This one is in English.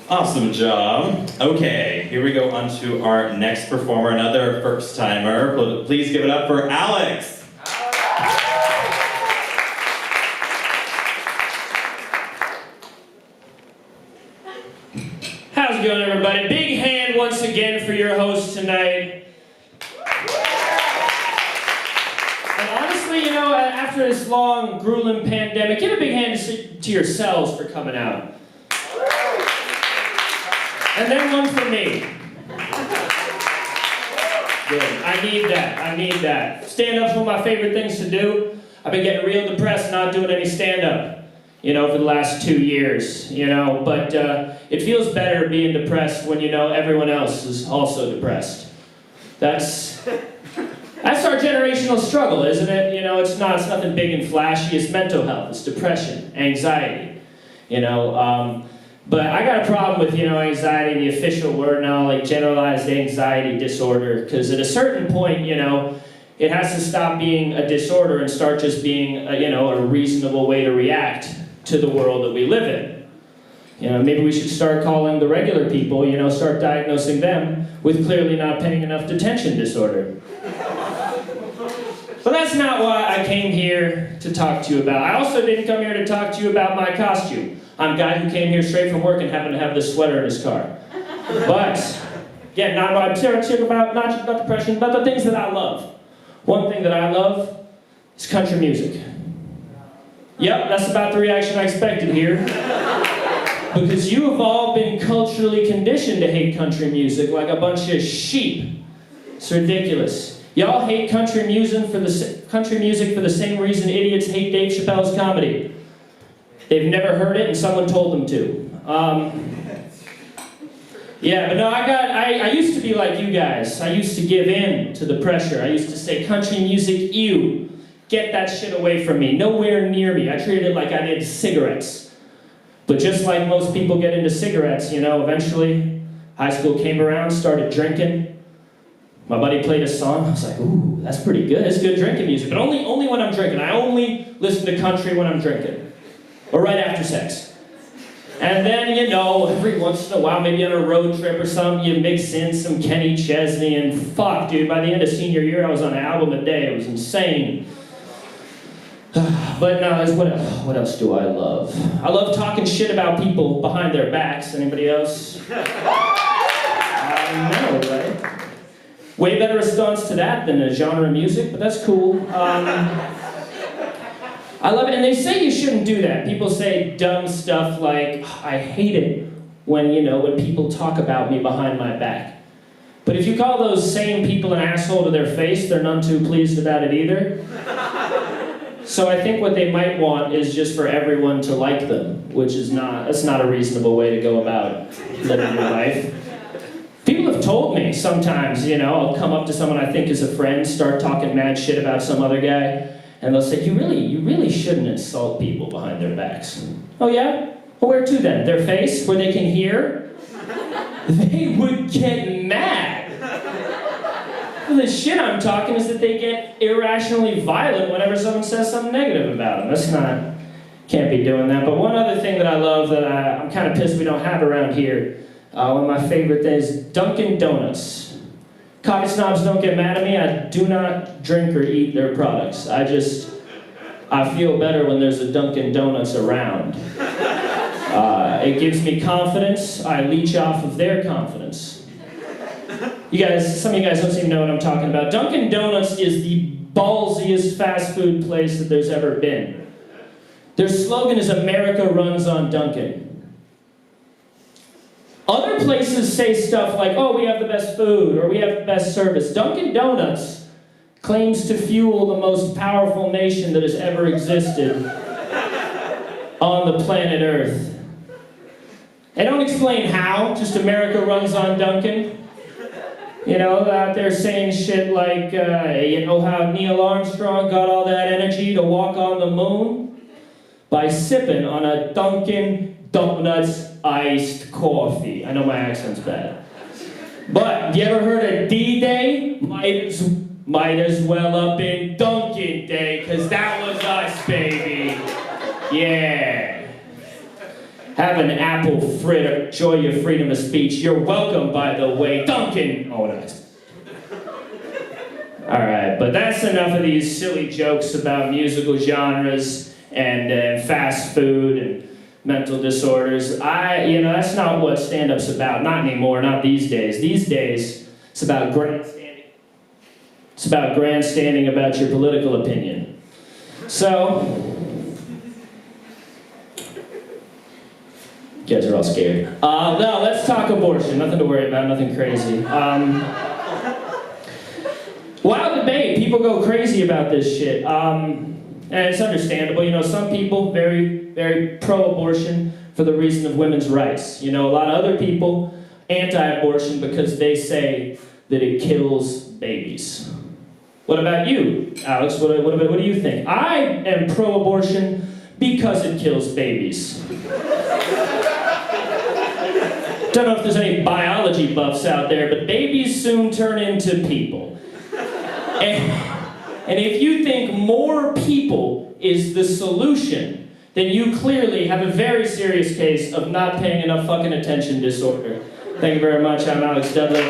Awesome job. Okay, here we go on to our next performer, another first timer. Please give it up for Alex. How's it going, everybody? Big hand once again for your host tonight. And honestly, you know, after this long, grueling pandemic, give a big hand to yourselves for coming out. And then one for me. Good. I need that. Stand-up's one of my favorite things to do. I've been getting real depressed not doing any stand-up, you know, for the last 2 years, you know, but it feels better being depressed when you know everyone else is also depressed. That's our generational struggle, isn't it? You know, it's nothing big and flashy. It's mental health. It's depression, anxiety, you know. But I got a problem with, you know, anxiety, the official word now, like generalized anxiety disorder, because at a certain point, you know, it has to stop being a disorder and start just being, a reasonable way to react to the world that we live in. You know, maybe we should start calling the regular people, you know, start diagnosing them with clearly not paying enough attention disorder. But that's not what I came here to talk to you about. I also didn't come here to talk to you about my costume. I'm a guy who came here straight from work and happened to have this sweater in his car. But, again, I'm talking about not just about depression, but the things that I love. One thing that I love is country music. Yep, that's about the reaction I expected here. Because you have all been culturally conditioned to hate country music like a bunch of sheep. It's ridiculous. Y'all hate country music for the same reason idiots hate Dave Chappelle's comedy. They've never heard it and someone told them to. Yeah, but no, I used to be like you guys. I used to give in to the pressure. I used to say, country music, ew. Get that shit away from me. Nowhere near me. I treated it like I did cigarettes. But just like most people get into cigarettes, you know, eventually high school came around, started drinking. My buddy played a song. I was like, ooh, that's pretty good. It's good drinking music. But only when I'm drinking. I only listen to country when I'm drinking. Or right after sex. And then, you know, every once in a while, maybe on a road trip or something, you mix in some Kenny Chesney, and fuck, dude, by the end of senior year, I was on an album a day. It was insane. But no, what else do I love? I love talking shit about people behind their backs. Anybody else? I know, right? Way better response to that than a genre of music, but that's cool. I love it, and they say you shouldn't do that. People say dumb stuff like, I hate it when people talk about me behind my back. But if you call those same people an asshole to their face, they're none too pleased about it either. So I think what they might want is just for everyone to like them, which is that's not a reasonable way to go about living your life. People have told me sometimes, you know, I'll come up to someone I think is a friend, start talking mad shit about some other guy, and they'll say, you really shouldn't insult people behind their backs. Oh yeah? Well, where to then? Their face, where they can hear? They would get mad. Well, the shit I'm talking is that they get irrationally violent whenever someone says something negative about them. Can't be doing that. But one other thing that I love that I'm kind of pissed we don't have around here, one of my favorite things, Dunkin' Donuts. Coffee snobs don't get mad at me. I do not drink or eat their products. I feel better when there's a Dunkin' Donuts around. It gives me confidence. I leech off of their confidence. Some of you guys don't seem to know what I'm talking about. Dunkin' Donuts is the ballsiest fast food place that there's ever been. Their slogan is America runs on Dunkin'. Other places say stuff like, oh, we have the best food, or we have the best service. Dunkin' Donuts claims to fuel the most powerful nation that has ever existed on the planet Earth. They don't explain how, just America runs on Dunkin'. You know, out there saying shit like, you know how Neil Armstrong got all that energy to walk on the moon? By sipping on a Dunkin' Donuts iced coffee. I know my accent's bad. But, you ever heard of D-Day? Might as well have been Dunkin' Day, because that was us, baby. Yeah. Have an apple fritter, enjoy your freedom of speech. You're welcome, by the way, Duncan. Oh, nice. All right, but that's enough of these silly jokes about musical genres and fast food and mental disorders. That's not what stand-up's about. Not anymore, not these days. These days, it's about grandstanding. It's about grandstanding about your political opinion. So, you guys are all scared. No, let's talk abortion. Nothing to worry about, nothing crazy. Wild debate. People go crazy about this shit. And it's understandable. Some people very, very pro-abortion for the reason of women's rights. A lot of other people anti-abortion because they say that it kills babies. What about you, Alex? What do you think? I am pro-abortion because it kills babies. Don't know if there's any biology buffs out there, but babies soon turn into people. And if you think more people is the solution, then you clearly have a very serious case of not paying enough fucking attention disorder. Thank you very much. I'm Alex Dudley.